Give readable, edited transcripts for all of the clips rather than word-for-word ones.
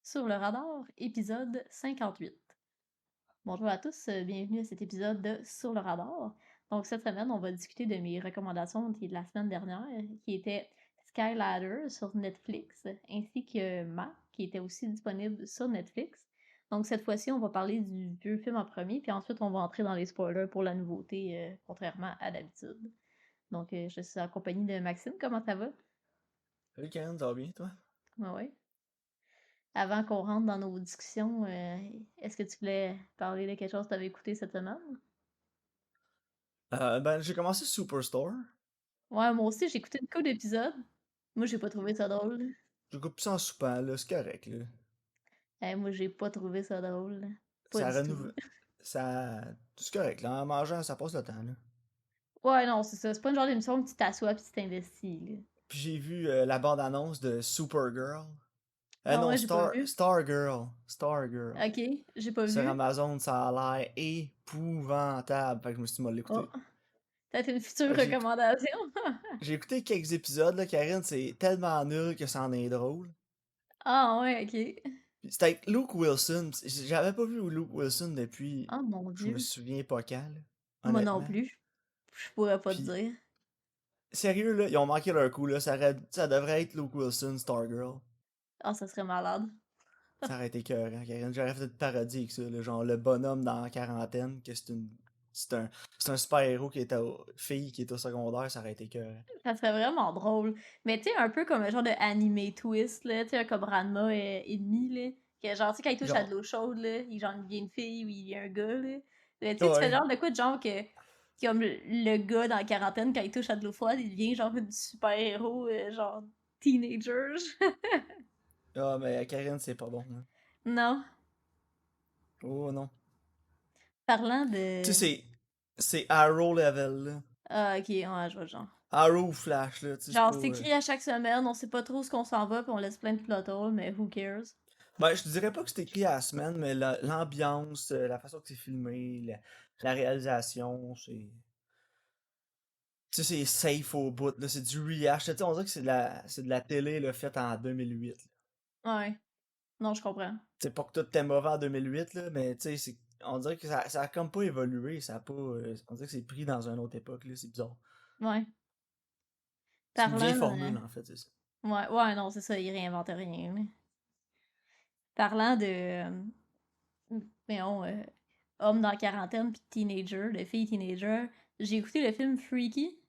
Sur le radar, épisode 58. Bonjour à tous, bienvenue à cet épisode de Sur le radar. Donc cette semaine, on va discuter de mes recommandations de la semaine dernière, qui était Skyladder sur Netflix, ainsi que Ma, qui était aussi disponible sur Netflix. Donc cette fois-ci, on va parler du vieux film en premier, puis ensuite on va entrer dans les spoilers pour la nouveauté, contrairement à d'habitude. Donc je suis en compagnie de Maxime, comment ça va? Salut Karen, ça va bien toi? Ouais, ouais. Avant qu'on rentre dans nos discussions, est-ce que tu voulais parler de quelque chose que tu avais écouté cette semaine? Ben j'ai commencé Superstore. Ouais, moi aussi, j'ai écouté une couple d'épisodes. Moi, j'ai pas trouvé ça drôle. Je coupe ça en soupant, là, c'est correct, là. Moi, j'ai pas trouvé ça drôle. Pas Ça du tout. renouvelle. Ça. C'est correct, là. En mangeant, ça passe le temps, là. Ouais, non, c'est ça. C'est pas une genre d'émission où tu t'assois pis tu t'investis, là. Puis j'ai vu la bande-annonce de Supergirl. Ah Non, ouais, j'ai pas vu. Stargirl. Stargirl. Ok, j'ai pas Sur vu. Amazon, ça a l'air épouvantable. Fait que je me suis dit, moi, Oh, l'écouter. peut-être une future Fait que recommandation. j'ai écouté quelques épisodes, là, Karine, c'est tellement nul que ça en est drôle. Ah ouais, ok. Puis c'était avec Luke Wilson. J'avais pas vu Luke Wilson depuis, Ah mon je me Dieu. souviens pas quand, là, Moi non honnêtement. plus. Je pourrais pas te Puis, dire. sérieux, là, ils ont manqué leur coup, là. Ça devrait être Luke Wilson, Stargirl. Ah, ça serait malade. Ça aurait été écœurant, Karine. J'aurais fait une parodie avec ça, là. Genre, le bonhomme dans la quarantaine, que c'est une. C'est un, c'est un super-héros qui est fille qui est au secondaire, ça aurait été écœurant. Ça serait vraiment drôle. Mais tu sais, un peu comme un genre de anime twist, là, tu sais, comme Ranma et demi, là. Que genre, tu sais, quand il touche à de Genre, l'eau chaude, là, il genre il devient une fille ou il devient un gars, là. Mais tu sais, tu fais ouais. genre de quoi de genre que comme le gars dans la quarantaine, quand il touche à de l'eau froide, il devient genre une super-héros, genre teenager. Ah, mais Karine, c'est pas bon, hein. Non. Oh non. Parlant Tu sais, de... c'est Arrow level, là. Ah, ok, ouais, je vois le genre. Arrow ou Flash, là. Tu sais, c'est Genre, pas. c'est écrit à chaque semaine, on sait pas trop ce qu'on s'en va, puis on laisse plein de plot holes, mais who cares? Ben, je te dirais pas que c'est écrit à la semaine, mais l'ambiance, la façon que c'est filmé, la réalisation, c'est. Tu sais, c'est safe au bout, là. C'est du rehash. Tu sais, on dirait que c'est de la télé, là, faite en 2008. Ouais. Non, je comprends. C'est pas que tout était mauvais en 2008, là, mais tu sais, on dirait que ça a comme pas évolué. Ça a pas. On dirait que c'est pris dans une autre époque, là. C'est bizarre. Ouais. C'est une vieille Parlant formule, en fait, c'est ça. ouais, ouais, non, c'est ça, il réinvente rien, là. Parlant de, voyons, homme dans la quarantaine puis teenager, de fille teenager, j'ai écouté le film Freaky,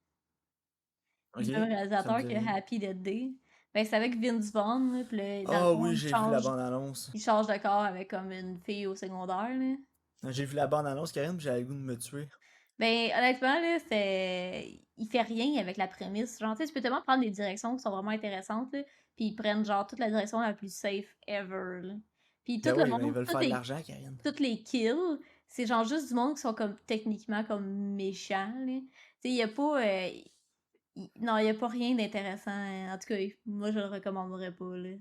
Ok? du même Ça me réalisateur dit que rien. Happy Death Day. Ben, c'est avec Vince Vaughn, là, pis là, dans le Ah fond, oui, j'ai vu la bande-annonce. il change de corps avec comme une fille au secondaire, là. J'ai vu la bande-annonce, Karine, puis j'avais le goût de me tuer. Ben, honnêtement, là, c'est... Il fait rien avec la prémisse. Genre, tu sais, tu peux tellement prendre des directions qui sont vraiment intéressantes, là, puis ils prennent, genre, toute la direction la plus safe ever, là. Puis tout Ben le oui, ben ils monde, veulent faire de l'argent, Karine. toutes les kills, c'est genre juste du monde qui sont comme techniquement comme méchants, là. Tu sais, y a pas... non, y a pas rien d'intéressant. En tout cas, moi, je le recommanderais pas, là.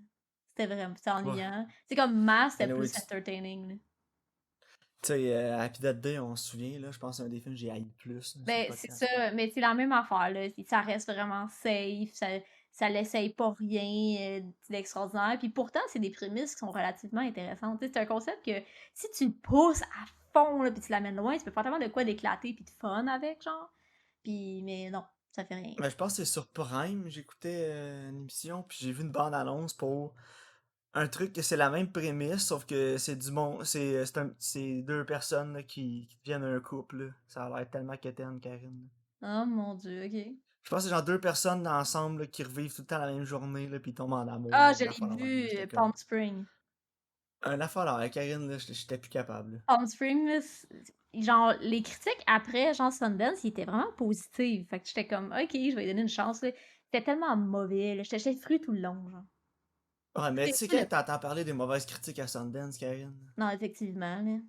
C'était Ouais. ennuyant. C'est comme Mass, c'était Anyway, plus tu entertaining, là. sais, Happy Death Day, on se souvient, là, je pense que c'est un des films que j'ai haï le plus là, sur le Ben, c'est podcast. ça, mais c'est la même affaire, là. Ça reste vraiment safe, ça l'essaye pas rien d'extraordinaire. Puis pourtant, c'est des prémices qui sont relativement intéressantes. Tu sais, c'est un concept que si tu le pousses à fond, là, puis tu l'amènes loin, tu peux faire tellement de quoi d'éclater puis de fun avec, genre. Puis, mais non, ça fait rien. Ben, je pense que c'est sur Prime, j'écoutais une émission, puis j'ai vu une bande-annonce pour un truc que c'est la même prémisse, sauf que c'est du monde, c'est deux personnes là, qui deviennent un couple, là. Ça a l'air tellement quétaine, Karine. Oh mon Dieu, ok. Je pense que c'est genre deux personnes ensemble là, qui revivent tout le temps la même journée, là, puis ils tombent en amour, Ah, là, je une l'ai affaire de même, là. vu, J'étais Palm comme. Spring. Un affaire là, Karine, là, j'étais plus capable, là. Palm Spring, là, genre, les critiques après, genre, Sundance, ils étaient vraiment positives. Fait que j'étais comme, ok, je vais lui donner une chance, là. C'était tellement mauvais, là. J'étais fru tout le long, genre. Ouais, mais tu sais, Tu sais, quand t'entends parler des mauvaises critiques à Sundance, Karine. non, effectivement, là.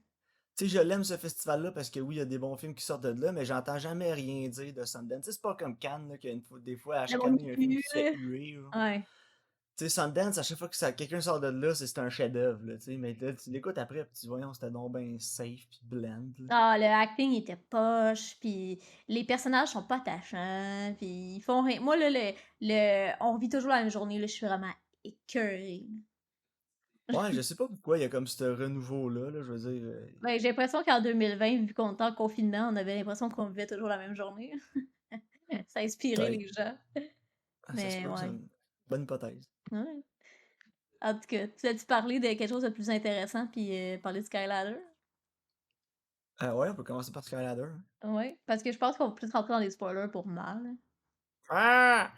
Tu sais, je l'aime ce festival-là parce que oui, il y a des bons films qui sortent de là, mais j'entends jamais rien dire de Sundance. Tu sais, c'est pas comme Cannes, là, des fois, à Le chaque monde année, il y a un film nu, qui se fait là. huer, genre. Ouais. Tu sais, Sundance, à chaque fois que quelqu'un sort de là, c'est un chef-d'œuvre, là, tu sais, mais là, tu l'écoutes après, pis tu dis, voyons, c'était donc ben safe, pis blend, là. Ah, le acting était poche, puis les personnages sont pas attachants, puis ils font rien. Moi, là, on vit toujours la même journée, là, je suis vraiment écœurée. Ouais, je sais pas pourquoi il y a comme ce renouveau-là, là, je veux dire. Ben, j'ai l'impression qu'en 2020, vu qu'on était en confinement, on avait l'impression qu'on vivait toujours la même journée. Ça a inspiré Peut-être. les gens. Ah, ça se Mais peut, c'est ouais. une bonne hypothèse. Ouais. En tout cas, tu as-tu parlé de quelque chose de plus intéressant puis parler de Skyladder? Ouais, on peut commencer par Skyladder. Hein. Ouais, parce que je pense qu'on peut peut-être rentrer dans les spoilers pour mal. Ah!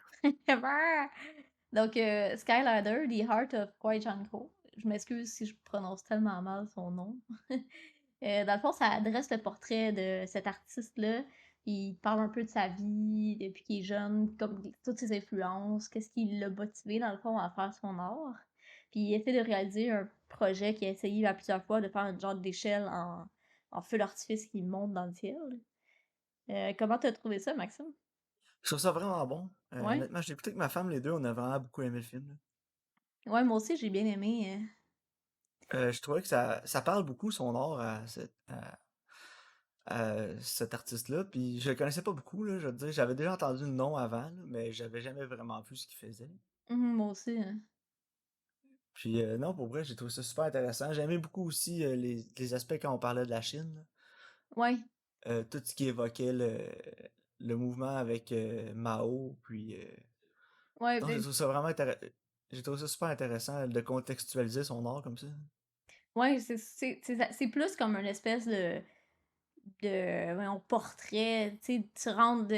Donc, Skyladder, The Heart of Kwai Chanko. Je m'excuse si je prononce tellement mal son nom. Dans le fond, ça adresse le portrait de cet artiste-là. Il parle un peu de sa vie depuis qu'il est jeune, comme toutes ses influences, qu'est-ce qui l'a motivé, dans le fond, à faire son art. Puis il essaie de réaliser un projet qu'il a essayé à plusieurs fois de faire une genre d'échelle en feu d'artifice qui monte dans le ciel. Comment t'as trouvé ça, Maxime? Je trouve ça vraiment bon. Ouais? Honnêtement, j'ai écouté avec ma femme, les deux, on a vraiment beaucoup aimé le film. Là. Ouais, moi aussi, j'ai bien aimé. Je trouvais que ça parle beaucoup son art à cet artiste-là, puis je le connaissais pas beaucoup, là, je veux dire, j'avais déjà entendu le nom avant, là, mais j'avais jamais vraiment vu ce qu'il faisait. Moi aussi. Puis non, pour vrai, j'ai trouvé ça super intéressant. J'aimais beaucoup aussi les aspects quand on parlait de la Chine, là. Ouais. Tout ce qui évoquait le mouvement avec Mao, puis Ouais, non, j'ai trouvé ça vraiment intéressant. J'ai trouvé ça super intéressant de contextualiser son art comme ça. ouais, c'est plus comme une espèce voyons, portrait, tu sais, tu rentres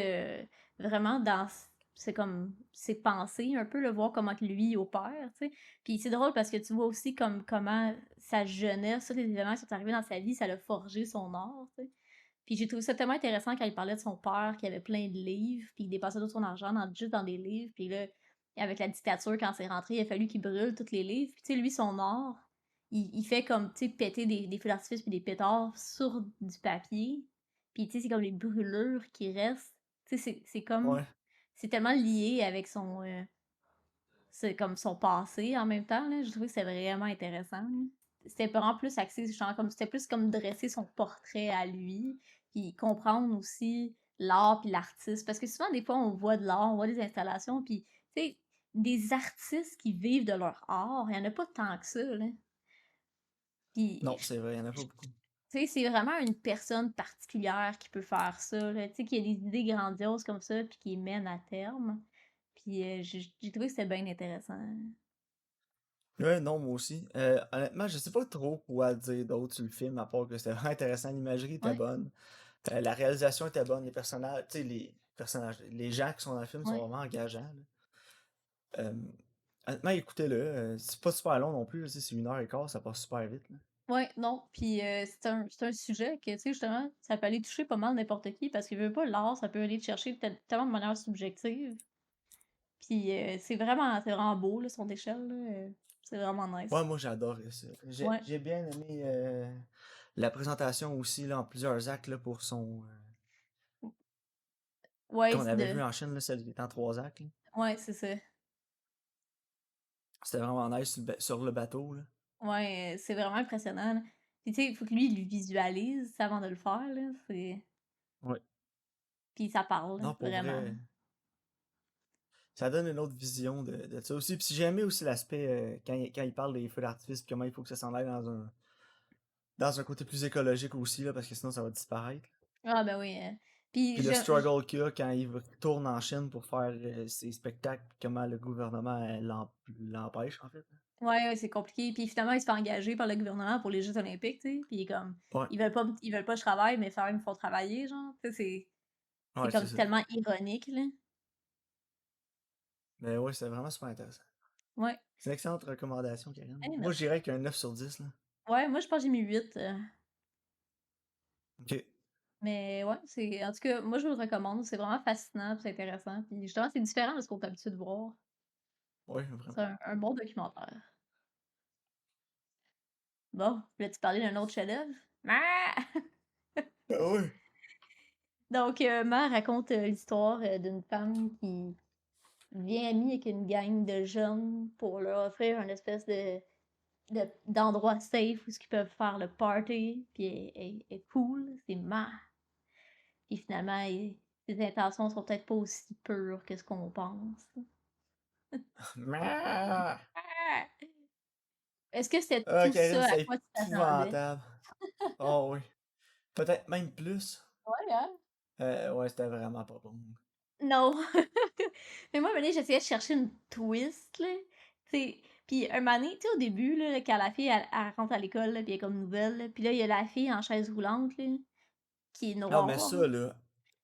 vraiment dans, c'est comme ses pensées, un peu, le voir comment que lui opère, tu sais. Puis c'est drôle parce que tu vois aussi comme comment sa jeunesse, tous les événements qui sont arrivés dans sa vie, ça l'a forgé son art, tu sais. Puis j'ai trouvé ça tellement intéressant quand il parlait de son père qui avait plein de livres, puis il dépensait tout son argent juste dans des livres, puis là, avec la dictature, quand c'est rentré, il a fallu qu'il brûle tous les livres. Puis tu sais, lui, son art, il fait comme, tu sais, péter des feux d'artifice puis des pétards sur du papier. Puis tu sais, c'est comme les brûlures qui restent. Tu sais, c'est comme, Ouais. c'est tellement lié avec c'est comme son passé en même temps, là. Je trouvais que c'était vraiment intéressant, là. C'était vraiment plus axé, genre, comme, c'était plus comme dresser son portrait à lui, puis comprendre aussi l'art puis l'artiste. Parce que souvent, des fois, on voit de l'art, on voit des installations, puis, tu sais, des artistes qui vivent de leur art, il y en a pas tant que ça, là. Puis, Non, c'est vrai, il y en a pas beaucoup. tu sais, c'est vraiment une personne particulière qui peut faire ça, là, tu sais, qui a des idées grandioses comme ça, puis qui les mène à terme. Puis, j'ai trouvé que c'était bien intéressant. Ouais, non, moi aussi. Honnêtement, je sais pas trop quoi dire d'autre sur le film, à part que c'était vraiment intéressant. L'imagerie était Ouais, bonne. La réalisation était bonne. Les personnages, tu sais, les personnages, les gens qui sont dans le film sont ouais. vraiment engageants. Là. Euh, Honnêtement, écoutez-le. C'est pas super long non plus. Là, tu sais, c'est 1h15, ça passe super vite. Là. Ouais, non, puis c'est un sujet que, tu sais, justement, ça peut aller toucher pas mal n'importe qui, parce qu'il veut pas, l'art, ça peut aller te chercher tellement de manière subjective. Puis c'est vraiment beau, là, son échelle, là. C'est vraiment Ouais, nice. moi j'ai adoré ça. Ouais, J'ai bien aimé la présentation aussi là, en plusieurs actes là, pour son. ouais, Qu'on avait vu en Chine, là, celle qui est en 3 actes. Là. ouais, c'est ça. C'était vraiment nice sur le bateau. Là. Ouais, c'est vraiment impressionnant, là. Puis tu sais, il faut que lui, il le visualise avant de le faire, là. Ouais. Puis ça parle, Non, pour vraiment. vrai. Ça donne une autre vision de ça aussi. Puis j'ai aimé aussi l'aspect quand il parle des feux d'artifice, puis comment il faut que ça s'en aille dans un côté plus écologique aussi, là, parce que sinon ça va disparaître. Ah, ben oui. Puis Puis le struggle qu'il y a quand tourne en Chine pour faire ses spectacles, puis comment le gouvernement l'empêche, en fait. ouais, ouais, c'est compliqué. Puis finalement, il se fait engager par le gouvernement pour les Jeux olympiques, tu sais. Puis il est comme, Ouais, ils veulent pas que je travaille, mais quand même, ils me font travailler, genre. Tu sais, c'est ouais, c'est comme ça. tellement ironique, là. Mais ouais, c'est vraiment super intéressant. Ouais. C'est une excellente recommandation, Karine. Eh, Moi, je merci. dirais qu'un 9/10, là. Ouais, moi, je pense que j'ai mis 8. Ok. Mais ouais, en tout cas, moi, je vous le recommande. C'est vraiment fascinant, puis c'est intéressant. Puis justement, c'est différent de ce qu'on est habitué de voir. Ouais, C'est vraiment. un bon documentaire. Bon, voulais-tu parler d'un autre chef-d'œuvre? Ah! Ah ouais. Donc, Ma raconte l'histoire d'une femme qui devient amie avec une gang de jeunes pour leur offrir une espèce d'endroit safe où ils peuvent faire le party, puis elle est cool, c'est Ma. Puis finalement, ses intentions sont peut-être pas aussi pures que ce qu'on pense. Ah! Ah! Est-ce que c'était Ah, tout Karine, ça à c'est quoi tu t'attendais? épouvantable. Oh oui. Peut-être même plus. Ouais, hein? Ouais, c'était vraiment pas bon. Non. Mais moi, à un moment donné, j'essayais de chercher une twist, là. Tu sais, puis un moment donné, tu sais, au début, là, quand la fille, elle rentre à l'école, là, puis elle est comme nouvelle, là, puis là, il y a la fille en chaise roulante, là, qui est Non, mais noire. ça, là,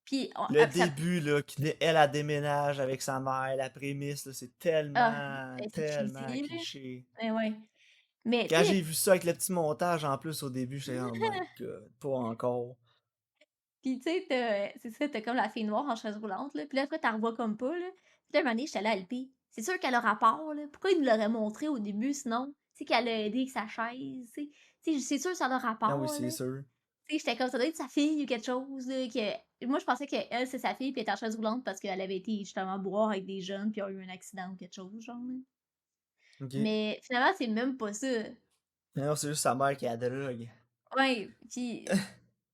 Puis, le puis ça, début, là, elle, a déménage avec sa mère, la prémisse, là, c'est ah, tellement, ben, c'est tellement cheesy, là. cliché. Ben ouais. Mais, tu Quand j'ai sais, vu ça avec le petit montage en plus au début, j'étais oh my god, pas encore. puis tu sais, c'est ça, t'as comme la fille noire en chaise roulante, là. Puis là, après, t'en revois comme pas, là. Puis là, un moment donné, j'étais là à LP. C'est sûr qu'elle a rapport, là. Pourquoi il nous l'aurait montré au début, sinon? Tu sais, qu'elle a aidé avec sa chaise, tu sais. Tu sais, c'est sûr que ça a Ah oui, rapport, là. c'est sûr. Tu sais, j'étais comme, ça doit être sa fille ou quelque chose, là, que... Moi, je pensais qu'elle, c'est sa fille, puis elle était en chaise roulante parce qu'elle avait été, justement, boire avec des jeunes, puis il y a eu un accident ou quelque chose, genre, là. Ok. Mais finalement, c'est même pas ça. Non, c'est juste sa mère qui a la drogue. Ouais, puis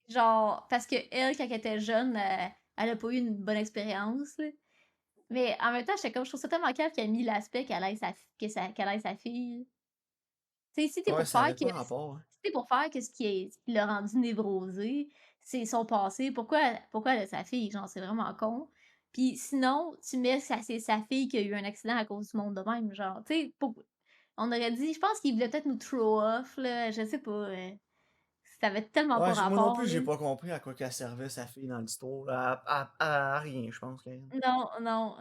genre, parce que elle, quand elle était jeune, elle a pas eu une bonne expérience, là. Mais en même temps, j'étais comme, je trouve ça tellement calme qu'elle a mis l'aspect qu'elle ait sa fille. Tu sais, si t'es Ouais, pour ça faire avait que, pas rapport, hein. si t'es pour faire que ce qui l'a rendu névrosé, c'est son passé, pourquoi elle a sa fille? Genre, c'est vraiment con. Puis sinon, tu mets c'est sa fille qui a eu un accident à cause du monde de même, genre, tu sais, on aurait dit, je pense qu'il voulait peut-être nous throw off, là, je sais pas, ça avait tellement Ouais, pas moi non rapport, plus, là. j'ai pas compris à quoi qu'elle servait sa fille dans l'histoire. À rien, je pense, Karine. Non, non.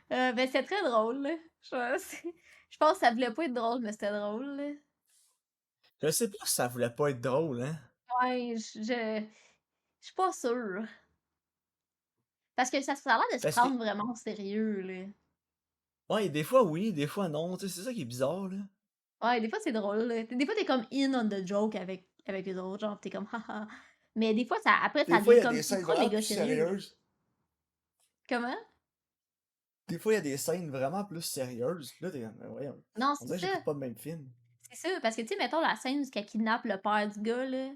Ben, c'est très drôle, là. Je pense que ça voulait pas être drôle, mais c'était drôle, là. Je sais pas si ça voulait pas être drôle, hein. Ouais, je suis pas sûre. Parce que ça a l'air de se Parce que, prendre vraiment au sérieux, là. ouais, des fois oui, des fois non, tu sais, c'est ça qui est bizarre, là. Ouais, des fois c'est drôle, là. Des fois t'es comme in on the joke avec les autres, genre t'es comme haha. Mais des fois après Des ça fois, il devient y a comme des c'est scènes trop des vraiment gars plus sérieux, là. sérieuses. Comment? Des fois, il y a des scènes vraiment plus sérieuses. Puis là, t'es comme, mais voyons, Non, on c'est dirait que ça. j'écoute pas le même film. C'est ça. Parce que tu sais, mettons la scène où elle kidnappe le père du gars, là.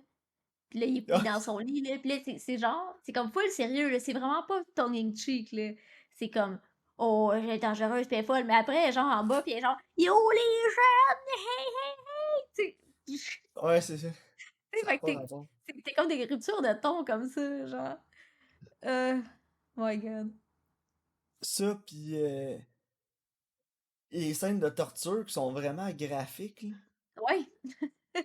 Puis là, il est Ah, dans son lit, là. Puis là, c'est genre, c'est comme full sérieux, là. C'est vraiment pas tongue in cheek, là. C'est comme, oh, elle est dangereuse, puis elle est folle. Mais après, genre, en bas, puis elle est genre, yo, les jeunes, hey, hey, hey. Tu sais, ouais, c'est ça. tu sais, Ça a fait que pas rapport. t'es comme des ruptures de ton comme ça, genre. Euh, my god. Ça, pis les scènes de torture qui sont vraiment graphiques, là. Ouais,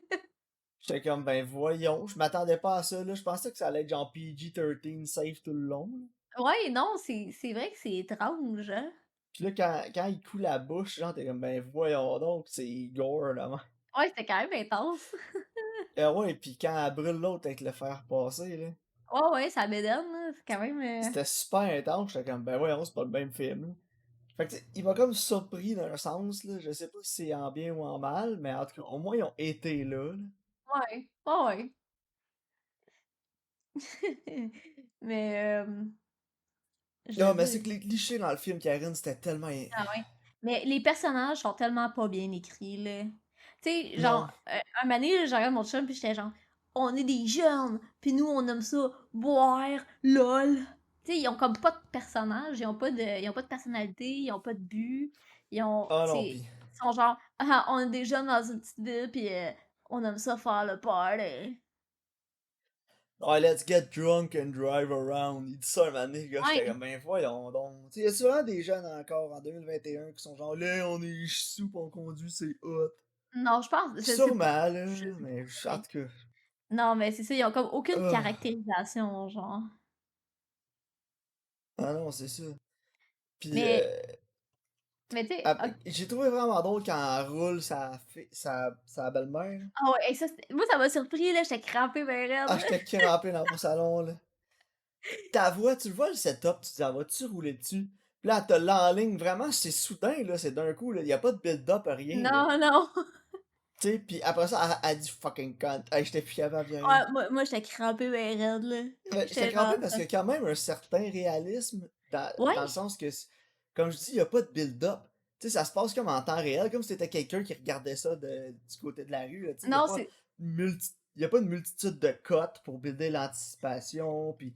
J'étais comme, ben voyons, je m'attendais pas à ça, là. Je pensais que ça allait être genre PG-13 safe tout le long, là. ouais, non, c'est vrai que c'est étrange, hein. Pis là, quand il coule la bouche, genre, t'es comme, ben voyons donc, c'est gore, là. Ouais, c'était quand même intense. Ah ouais, pis quand elle brûle l'autre avec le fer passé, là. Ouais, ouais, ça m'étonne, là. C'est quand même. C'était super intense, j'étais comme, ben voyons, c'est pas le même film, là. Fait que, il m'a comme surpris d'un sens, là. Je sais pas si c'est en bien ou en mal, mais en tout cas, au moins, ils ont été là, là. Ouais, ouais, ouais. Mais, je Non, veux mais c'est dire. que les clichés dans le film, Karine, c'était tellement. Ah ouais. Mais les personnages sont tellement pas bien écrits, là. Tu sais, Non. genre, un moment donné, là, je regarde mon chum, puis j'étais genre, on est des jeunes, puis nous, on aime ça, boire, lol. Tu sais, ils ont comme pas de personnage, ils ont pas de personnalité, ils ont pas de but, ils ont, Ah tu non, sais, pis. ils sont genre, ah, on est des jeunes dans une petite ville, puis on aime ça faire le party. Ouais, let's get drunk and drive around. Il dit ça un moment donné, le gars, j'étais Ouais, comme, ben voyons donc. Tu sais, il y a souvent des jeunes encore en 2021 qui sont genre, là, on est sous pis on conduit, c'est hot. non, je sais pas. Sûrement, là, Je sais mais pas, en mais... tout cas. Non, mais c'est ça, ils ont comme aucune Ah, caractérisation, genre. ah non, c'est ça. Pis, Mais, mais tu sais, j'ai trouvé vraiment drôle quand elle roule sa belle-mère. ah ouais, hey, ça, moi, ça m'a surpris, là, j'étais crampée ben Ah, raide. j'étais crampé dans mon salon, là. Ta voix, tu le vois le setup, tu te dis, ah, vas-tu rouler dessus? Puis là, elle te l'enligne, vraiment, c'est soudain, là, c'est d'un coup, là, y a pas de build-up, rien, là. Non, non. Tu sais, pis après ça, elle dit fucking cunt. Hey, j'étais plus capable de rien. Ouais, moi j'étais crampée ben raide, là. Mais j'étais J'étais crampé genre, parce qu'il y a quand même un certain réalisme dans le ouais, sens que, comme je dis, il y a pas de build-up. Tu sais, ça se passe comme en temps réel, comme si t'étais quelqu'un qui regardait ça du côté de la rue, là. Tu sais, non, c'est, y a pas une multitude de cotes pour builder l'anticipation, pis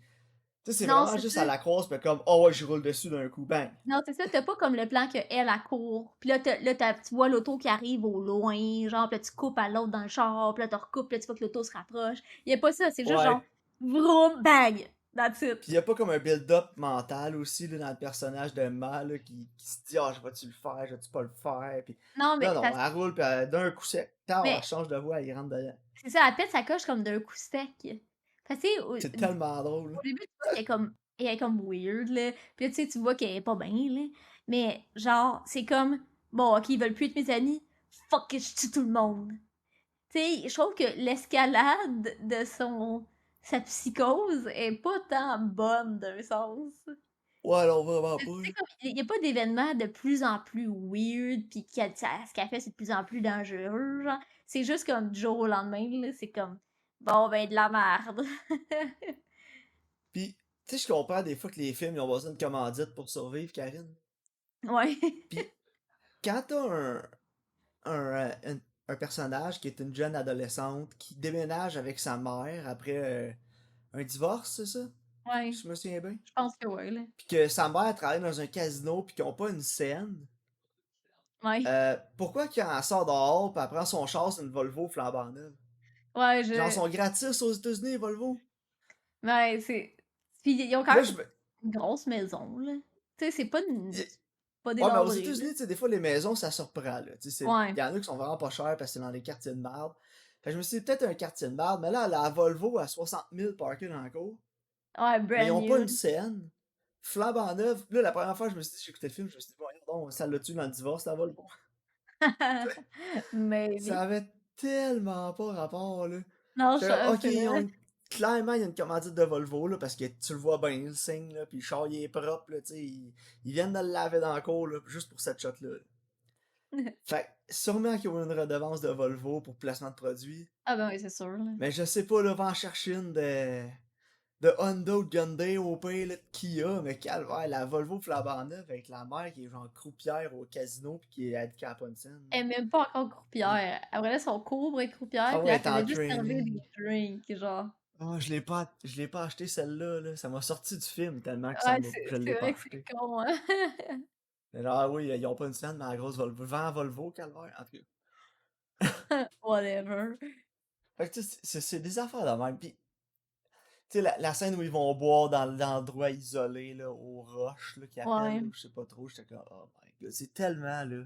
Tu sais, c'est Non, vraiment c'est juste ça. à la croise, puis comme, oh ouais, je roule dessus d'un coup, bang. Non, c'est ça, tu pas comme le plan qu'elle, elle court, puis là, tu vois l'auto qui arrive au loin, genre, puis là, tu coupes à l'autre dans le char, puis là, tu recoupes, puis là, tu vois que l'auto se rapproche. Y a pas ça, c'est juste genre Ouais. vroom, bang, that's it. Puis y a pas comme un build-up mental aussi, là, dans le personnage de Ma, là, qui se dit, ah, je vais-tu le faire, je vais-tu pas le faire, puis Non, non, mais non, elle roule, puis d'un coup sec, tard, elle mais change de voie, elle rentre dedans. c'est ça, elle pète sa coche comme d'un coup sec. Fait que, tu sais, C'est tellement drôle, là. au début, tu vois qu'elle est comme weird, là. Puis là, tu vois qu'elle est pas bien, là. Mais genre, c'est comme, bon, ok, ils veulent plus être mes amis, fuck it, je tue tout le monde. Tu sais, je trouve que l'escalade de sa psychose est pas tant bonne d'un sens. Ouais, non, vraiment Tu pas, sais, là. comme, il y a pas d'événement de plus en plus weird, pis ce qu'elle fait, c'est de plus en plus dangereux, genre. C'est juste comme du jour au lendemain, là, c'est comme, bon, ben, de la merde. Puis, tu sais, je comprends des fois que les films, ils ont besoin de commandite pour survivre, Karine. Ouais. Puis, quand t'as un personnage qui est une jeune adolescente qui déménage avec sa mère après un divorce, c'est ça? Ouais. Je me souviens bien. Je pense que ouais, là. Puis que sa mère travaille dans un casino puis qu'ils ont pas une scène. Ouais. Pourquoi quand elle sort dehors pis elle prend son char, c'est une Volvo flambant neuve? Ouais, Genre, sont gratis aux États-Unis, les Volvo. ouais, c'est. Puis ils ont Puis quand là, même une grosse maison, là. Tu sais, c'est y- pas Ouais, mais aux délabré, là. États-Unis, tu sais, des fois, les maisons, ça surprend, là. Tu sais, Ouais. il y en a qui sont vraiment pas chers parce que c'est dans des quartiers de merde. Fait que je me suis dit, peut-être un quartier de merde, mais là, la Volvo à 60 000 parkée dans la cour. Ouais, Mais ils brand ont pas une new. scène. Flambant neuve. Là, la première fois, je me suis dit, j'écoutais le film, je me suis dit, voyons donc, ça l'a tué dans le divorce, la Volvo. Ça Maybe. avait tellement pas rapport, là. Non, J'étais comme, ok, c'est vrai. clairement, il y a une commandite de Volvo, là, parce que tu le vois bien, le signe, là, puis le char, il est propre, là, tu sais, ils viennent de le laver dans le cour, là, juste pour cette shot-là. Fait que, sûrement qu'ils ont une redevance de Volvo pour placement de produits, Ah ben oui, c'est sûr, là. mais je sais pas, là, va en chercher une de Honda ou de Hyundai au pire, là, de Kia, mais calvaire, la Volvo flambant neuve avec la mère qui est genre croupière au casino pis qui est handicapée à une scène. Elle est même pas encore croupière. Après là, son cours pour être croupière, Ah puis ouais, elle elle est en faisait juste servir training. des drinks, genre. Oh, je l'ai pas acheté celle-là, là. Ça m'a sorti du film tellement que Ouais, je c'est l'ai pas vrai que c'est acheté. con, hein. Mais genre, ah oui, ils ont pas une scène, mais la grosse Volvo. Vent Volvo, calvaire, en tout cas. Whatever. Fait que tu sais, c'est des affaires de même. Pis, tu sais, la scène où ils vont boire dans l'endroit isolé, là, aux roches, là, qu'ils appellent, Ouais. là, je sais pas trop, j'étais comme, oh my god, c'est tellement, là.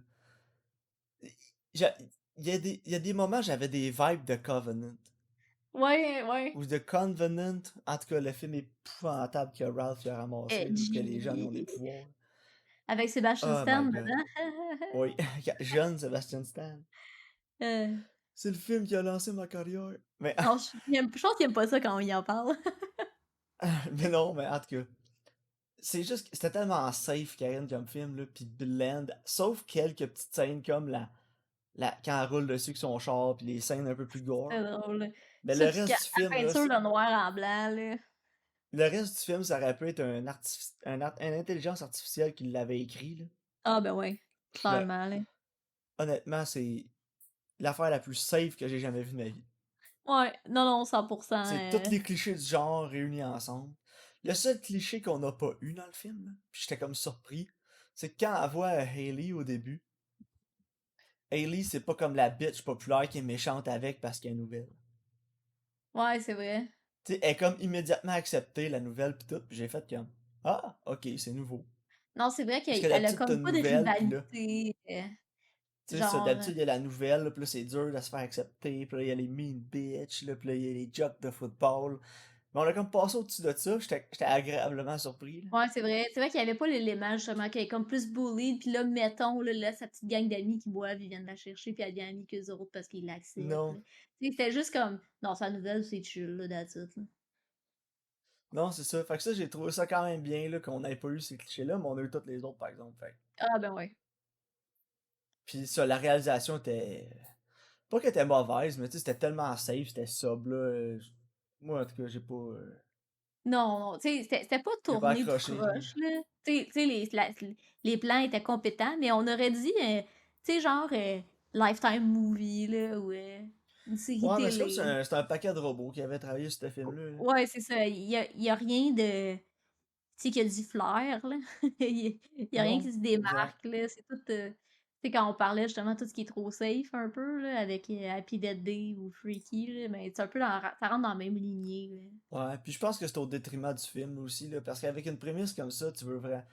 J'a- il y a des moments, j'avais des vibes de Covenant. Ouais, ouais. Ou de Covenant. En tout cas, le film épouvantable que Ralph a ramassé, là, où ce que les gens ils ont des G. pouvoirs. Avec Sébastien Oh my Stan god. dedans. Oui, jeune Sébastien Stan. Euh, C'est le film qui a lancé ma carrière. Mais, non, je pense qu'il aime pas ça quand on y en parle. mais non, mais en tout cas. C'est juste que c'était tellement safe, Karine, comme film, là, pis blend. Sauf quelques petites scènes comme quand elle roule dessus avec son char, pis les scènes un peu plus gore. C'est drôle. Mais le Ça, puis reste du la film, là, peinture de noir en blanc, là. le reste du film, ça aurait pu être une intelligence artificielle qui l'avait écrit, là. Ah ben ouais, Mais clairement, là. honnêtement, c'est l'affaire la plus safe que j'ai jamais vue de ma vie. Ouais, non, non, 100%. C'est tous les clichés du genre réunis ensemble. Le seul cliché qu'on n'a pas eu dans le film, là, pis j'étais comme surpris, c'est que quand elle voit Hailey au début, Hailey, c'est pas comme la bitch populaire qui est méchante avec parce qu'elle est nouvelle. Ouais, c'est vrai. Tu sais, elle est comme immédiatement acceptée, la nouvelle, pis tout, pis j'ai fait comme, ah, ok, c'est nouveau. Non, c'est vrai Parce qu'elle que elle a d'habitude, t'as comme une pas de nouvelle, pis là, rivalité. tu sais, ça, Genre, d'habitude, il y a la nouvelle, là, pis là, c'est dur de se faire accepter, pis là, il y a les mean bitch, là, pis là, il y a les jocks de football. Mais on a comme passé au-dessus de ça, j'étais agréablement surpris, là. ouais, c'est vrai. C'est vrai qu'il y avait pas l'élément, justement, qu'elle est comme plus bullied. Puis là, mettons, là, sa petite gang d'amis qui boivent, ils viennent la chercher, puis elle devient amie qu'eux autres parce qu'ils l'acceptent, Non. là. Tu sais, c'était juste comme, non, sa nouvelle, c'est chill, là, that's it, là. Non, c'est ça. Fait que ça, j'ai trouvé ça quand même bien, là, qu'on n'ait pas eu ces clichés-là, mais on a eu tous les autres, par exemple. Fait. Ah, ben ouais. Puis ça, la réalisation était. Pas qu'elle était mauvaise, mais tu sais, c'était tellement safe, c'était sobre, là. Moi, en tout cas, Non, non, tu sais, c'était pas j'ai pas tourné tout accroché, là. croche, là. Tu sais, les plans étaient compétents, mais on aurait dit, tu sais, genre, Lifetime Movie, là, ou une série Ouais, mais c'est comme télé. c'est un paquet de robots qui avaient travaillé sur ce film-là, là. Ouais, c'est ça. Il y a rien de Tu sais qu'il y a du flair, là. Il y a rien Non, qui se exact. démarque, là. C'est tout. Tu sais, quand on parlait justement tout ce qui est trop safe un peu, là, avec Happy Death Day ou Freaky, là, ben, c'est un peu ça rentre dans la même lignée, là. Ouais, puis je pense que c'est au détriment du film aussi, là, parce qu'avec une prémisse comme ça, tu veux vraiment.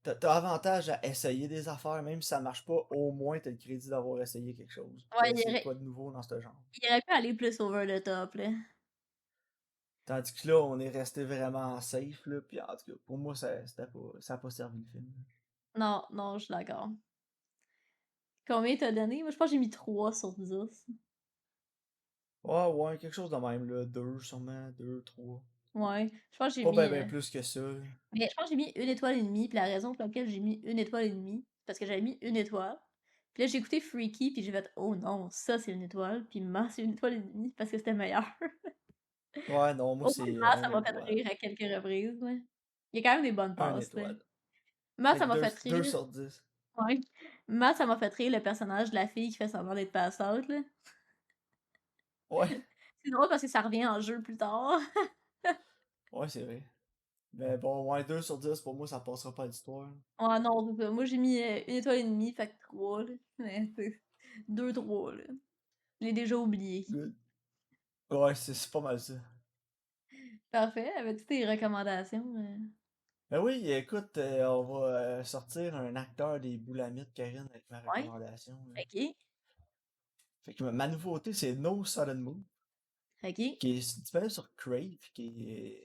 T'as avantage à essayer des affaires, même si ça marche pas, au moins t'as le crédit d'avoir essayé quelque chose. T'as Ouais, essayé de quoi de nouveau dans ce genre. il aurait pu aller plus over the top, là. Tandis que là, on est resté vraiment safe, là, puis en tout cas, pour moi, ça a pas servi le film. Non, non, je suis d'accord. Combien t'as donné? Moi, je pense que j'ai mis 3 sur 10. Ouais, ouais, quelque chose de même, là, 2 sûrement, 2, 3. Ouais, je pense que j'ai Pas mis. ben plus que ça, là. Mais je pense que j'ai mis 1 étoile et demie, puis la raison pour laquelle j'ai mis 1 étoile et demie, c'est parce que j'avais mis 1 étoile. Puis là, j'ai écouté Freaky, puis j'ai fait oh non, ça c'est 1 étoile, puis Ma, c'est 1 étoile et demie, parce que c'était meilleur. Ouais, non, moi Au moins, c'est Ma, ça un m'a fait étoile. rire à quelques reprises, là. Il y a quand même des bonnes Un passes, là. étoile. Ma, Fait ça que m'a 2, fait 2 rire. sur 10. Ouais. Ma, ça m'a fait rire le personnage de la fille qui fait semblant d'être pass-out, là. Ouais, C'est drôle parce que ça revient en jeu plus tard. ouais, c'est vrai. Mais bon, ouais, 2 sur 10, pour moi, ça passera pas à l'histoire. Ouais, non, c'est ça. Moi, j'ai mis 1 étoile et demie, fait que 3, là. Mais c'est 2, 3, là. Je l'ai déjà oublié. Good. Ouais, c'est pas mal ça. Parfait. Avais-tu tes recommandations? Ben oui, écoute, on va sortir un acteur des Boulamites, Karine, avec ma Ouais. recommandation, là. OK. Fait que ma nouveauté, c'est No Sudden Move, OK. qui est disponible sur Crave, qui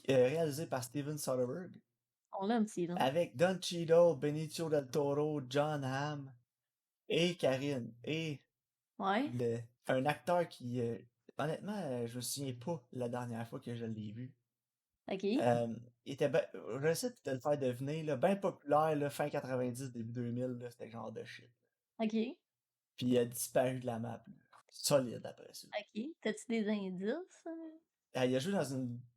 est réalisé par Steven Soderbergh, On l'aime, Steven. avec Don Cheadle, Benicio del Toro, John Hamm et Karine. Et Ouais. un acteur qui, honnêtement, je me souviens pas la dernière fois que je l'ai vu. OK. Euh, il était ben, j'essaie de te le faire deviner, là, ben populaire, là, fin 90, début 2000, là, c'était le genre de shit. OK. Puis il a disparu de la map, là. Solide après ça. OK. T'as-tu des indices? Ah, il a joué dans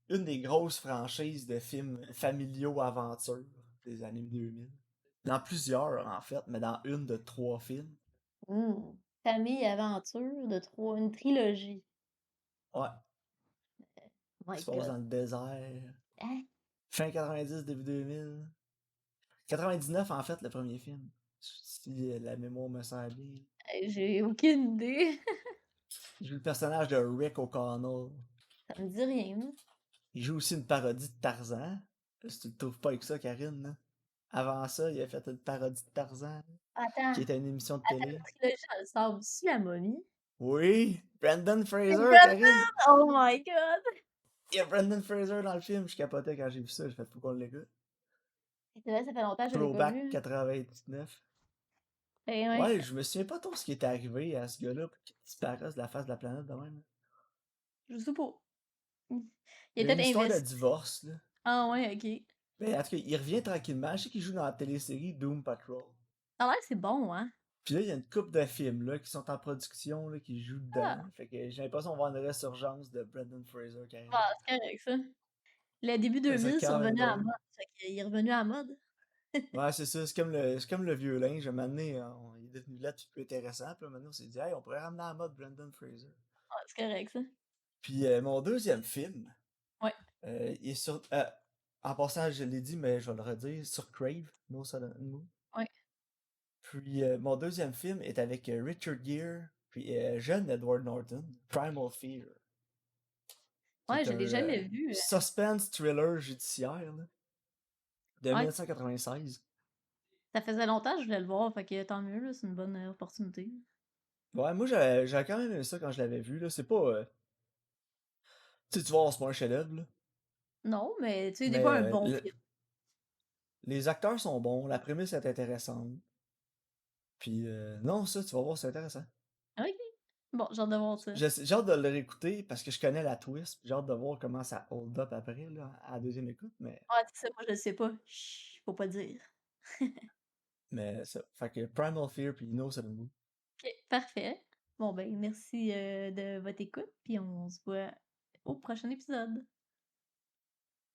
une des grosses franchises de films familiaux aventures des années 2000. Dans plusieurs, en fait, mais dans une de 3 films. Famille, aventure, une trilogie. Ouais, Oh my qui se passe God. dans le désert. Hein? Fin 90, début 2000. 99, en fait, le premier film. Si la mémoire me sert bien. J'ai aucune idée. Il joue le personnage de Rick O'Connell. Ça me dit rien. Il joue aussi une parodie de Tarzan. Si tu le trouves pas avec ça, Karine, là. Avant ça, il a fait une parodie de Tarzan, Attends. qui était une émission de Attends, télé. la trilogie dans le sable. C'est la momie? Oui! Brendan C'est Fraser, Karine! Brandon! Oh my God! Il y a Brendan Fraser dans le film. Je capotais quand j'ai vu ça. J'ai fait, faut qu'on l'écoute. C'est vrai, ça fait longtemps que je l'ai pas Throwback vu. 99. Eh ouais. Ouais, je me souviens pas trop ce qui est arrivé à ce gars-là pour qu'il disparaisse de la face de la planète de même. Je sais pas. Il Il est y a une peut-être histoire de investi. divorce, là. Ah ouais, ok. Mais en tout cas, il revient tranquillement. Je sais qu'il joue dans la télésérie Doom Patrol. Ça a l'air que c'est bon, hein? Puis là, il y a une couple de films là, qui sont en production, là, qui jouent dedans. Ah, Fait que j'ai l'impression qu'on va avoir une résurgence de Brendan Fraser bah, carrément. c'est correct, ça. Le début Ça serait 2000, c'est quand même revenu à la drôle. mode. Fait qu'il est revenu à la mode. Ouais, c'est ça, c'est comme le vieux linge. Un moment donné, il est devenu là tout plus intéressant. Puis là, maintenant, on s'est dit, hey, on pourrait ramener à la mode Brendan Fraser. Ah, c'est correct, ça. Puis mon deuxième film, Ouais, il est sur. En passant, je l'ai dit, mais je vais le redire, sur Crave, No Sudden Move. ouais. Puis mon deuxième film est avec Richard Gere, puis jeune Edward Norton, Primal Fear, qui Ouais, est je l'ai un jamais vu. suspense thriller judiciaire là, de Ouais, 1996. ça faisait longtemps que je voulais le voir, fait que tant mieux, là, c'est une bonne opportunité. Ouais, moi j'avais quand même aimé ça quand je l'avais vu, là. C'est pas. Tu sais, tu vois, c'est pas un chef-d'œuvre, là. Non, mais tu sais, des Mais fois, un bon film. les acteurs sont bons, la prémisse est intéressante. Puis non, ça, tu vas voir, c'est intéressant. Ok. Bon, j'ai hâte de voir ça. J'ai hâte de le réécouter parce que je connais la twist, puis j'ai hâte de voir comment ça hold up après, là, à la deuxième écoute, Ouais, c'est ça, moi, je le sais pas. Chut, faut pas dire. mais ça. Fait que Primal Fear, puis No Sudden Move. Ok, parfait. Bon, ben, merci de votre écoute, puis on se voit au prochain épisode.